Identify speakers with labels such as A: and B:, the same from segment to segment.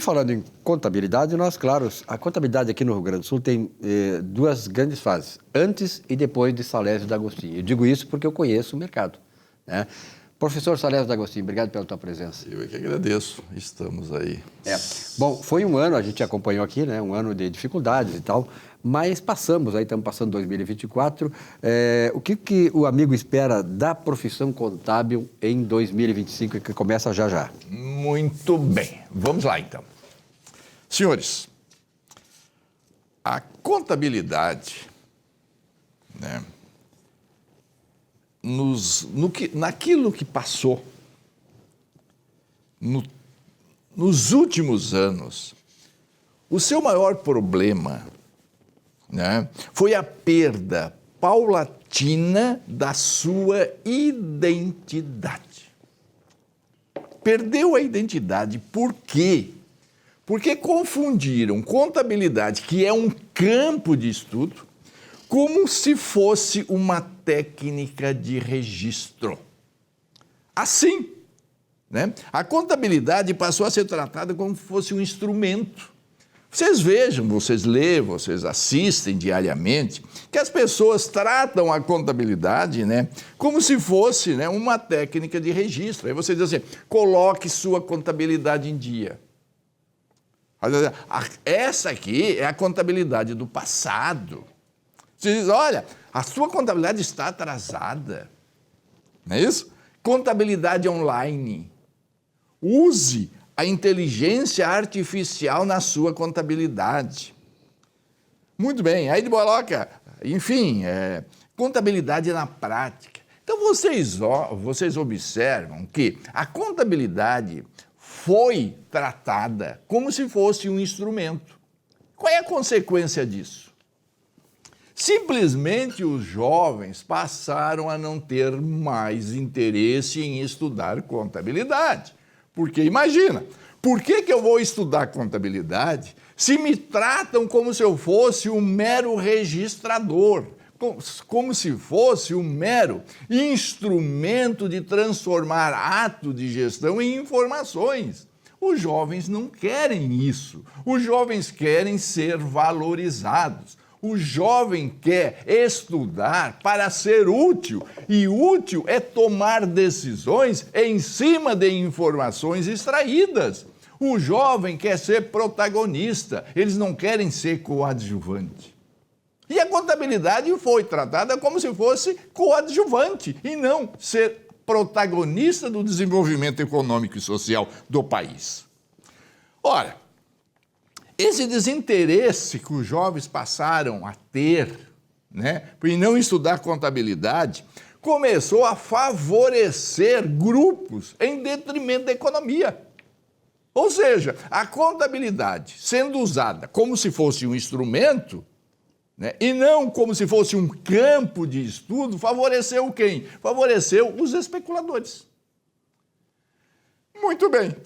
A: E falando em contabilidade, nós, claro, a contabilidade aqui no Rio Grande do Sul tem duas grandes fases, antes e depois de Salésio D'Agostinho. Eu digo isso porque eu conheço o mercado, né? Professor Salésio D'Agostinho, obrigado pela tua presença.
B: Eu é que agradeço, estamos aí.
A: Bom, foi um ano, a gente acompanhou aqui, né? Um ano de dificuldades e tal, mas passamos, aí estamos passando 2024. O que o amigo espera da profissão contábil em 2025, que começa já já?
B: Muito bem, vamos lá então. Senhores, a contabilidade, né, naquilo que passou, nos últimos anos, o seu maior problema, né, foi a perda paulatina da sua identidade. Perdeu a identidade, por quê? Porque confundiram contabilidade, que é um campo de estudo, como se fosse uma técnica de registro. Assim, né? A contabilidade passou a ser tratada como se fosse um instrumento. Vocês vejam, vocês lêem, vocês assistem diariamente, que as pessoas tratam a contabilidade, né, como se fosse, né, uma técnica de registro. Aí você diz assim, coloque sua contabilidade em dia. Essa aqui é a contabilidade do passado. Você diz, olha, a sua contabilidade está atrasada. Não é isso? Contabilidade online. Use a inteligência artificial na sua contabilidade. Muito bem, aí ele coloca, enfim, contabilidade na prática. Então, vocês observam que a contabilidade foi tratada como se fosse um instrumento. Qual é a consequência disso? Simplesmente os jovens passaram a não ter mais interesse em estudar contabilidade. Porque imagina, por que eu vou estudar contabilidade se me tratam como se eu fosse um mero registrador, como se fosse um mero instrumento de transformar ato de gestão em informações? Os jovens não querem isso. Os jovens querem ser valorizados. O jovem quer estudar para ser útil, e útil é tomar decisões em cima de informações extraídas. O jovem quer ser protagonista, eles não querem ser coadjuvante. E a contabilidade foi tratada como se fosse coadjuvante, e não ser protagonista do desenvolvimento econômico e social do país. Ora, esse desinteresse que os jovens passaram a ter, né, em não estudar contabilidade, começou a favorecer grupos em detrimento da economia. Ou seja, a contabilidade sendo usada como se fosse um instrumento, né, e não como se fosse um campo de estudo, favoreceu quem? Favoreceu os especuladores. Muito bem,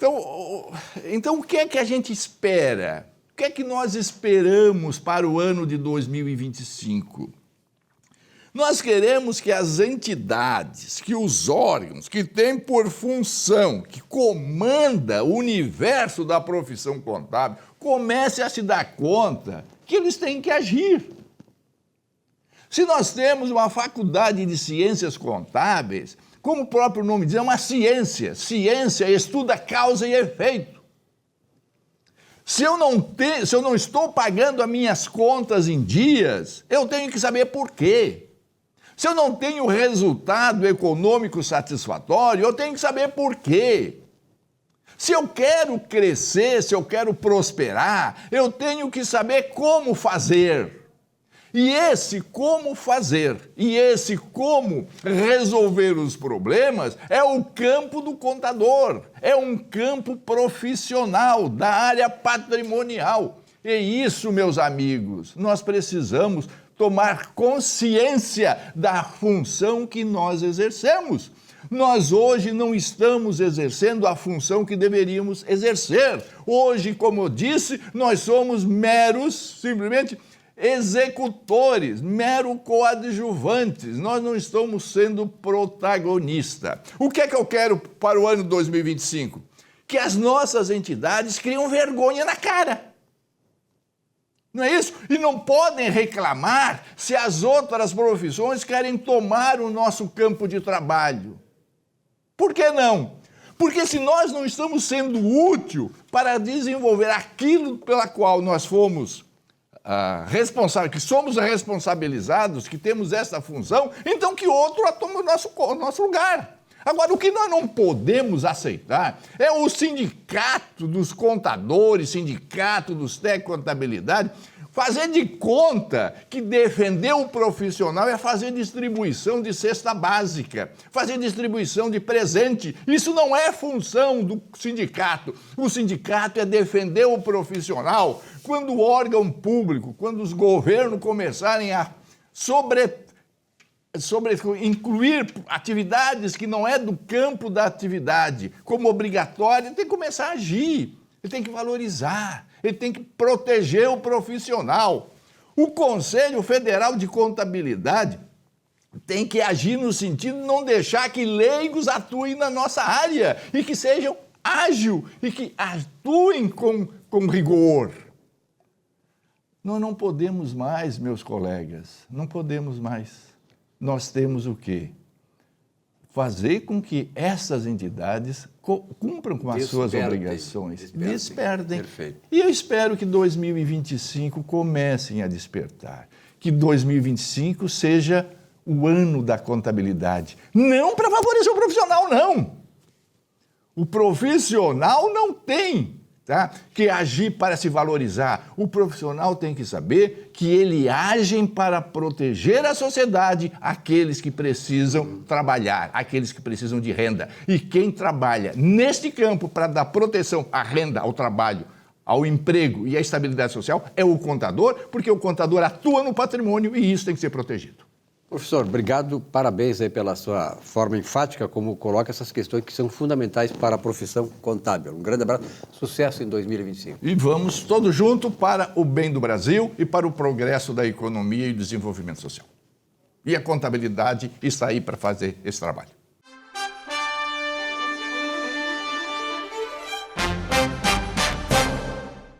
B: então o que é que a gente espera? O que é que nós esperamos para o ano de 2025? Nós queremos que as entidades, que os órgãos que têm por função, que comanda o universo da profissão contábil, comecem a se dar conta que eles têm que agir. Se nós temos uma faculdade de ciências contábeis, como o próprio nome diz, é uma ciência. Ciência estuda causa e efeito. Se eu não estou pagando as minhas contas em dias, eu tenho que saber por quê. Se eu não tenho resultado econômico satisfatório, eu tenho que saber por quê. Se eu quero crescer, se eu quero prosperar, eu tenho que saber como fazer. E esse como fazer, e esse como resolver os problemas é o campo do contador, é um campo profissional da área patrimonial. E isso, meus amigos, nós precisamos tomar consciência da função que nós exercemos. Nós hoje não estamos exercendo a função que deveríamos exercer. Hoje, como eu disse, nós somos meros, simplesmente, executores, mero coadjuvantes, nós não estamos sendo protagonistas. O que é que eu quero para o ano 2025? que as nossas entidades criam vergonha na cara. Não é isso? E não podem reclamar se as outras profissões querem tomar o nosso campo de trabalho. Por que não? Porque se nós não estamos sendo útil para desenvolver aquilo pela qual nós fomos responsáveis, que somos responsabilizados, que temos essa função, então que outro tome o nosso lugar. Agora, o que nós não podemos aceitar é o sindicato dos contadores, sindicato dos técnicos de contabilidade, fazer de conta que defender o profissional é fazer distribuição de cesta básica, fazer distribuição de presente. Isso não é função do sindicato. O sindicato é defender o profissional quando o órgão público, quando os governos começarem a incluir atividades que não é do campo da atividade como obrigatória, ele tem que começar a agir, ele tem que valorizar, ele tem que proteger o profissional. O Conselho Federal de Contabilidade tem que agir no sentido de não deixar que leigos atuem na nossa área e que sejam ágeis e que atuem com rigor. Nós não podemos mais, meus colegas, não podemos mais. Nós temos o quê? Fazer com que essas entidades cumpram com as suas obrigações. Despertem.
A: Perfeito.
B: E eu espero que 2025 comecem a despertar. Que 2025 seja o ano da contabilidade. Não para favorecer o profissional, não. O profissional não tem que agir para se valorizar. O profissional tem que saber que ele age para proteger a sociedade, aqueles que precisam trabalhar, aqueles que precisam de renda. E quem trabalha neste campo para dar proteção à renda, ao trabalho, ao emprego e à estabilidade social é o contador, porque o contador atua no patrimônio e isso tem que ser protegido.
A: Professor, obrigado, parabéns aí pela sua forma enfática como coloca essas questões que são fundamentais para a profissão contábil. Um grande abraço, sucesso em 2025.
B: E vamos todos juntos para o bem do Brasil e para o progresso da economia e desenvolvimento social. E a contabilidade está aí para fazer esse trabalho.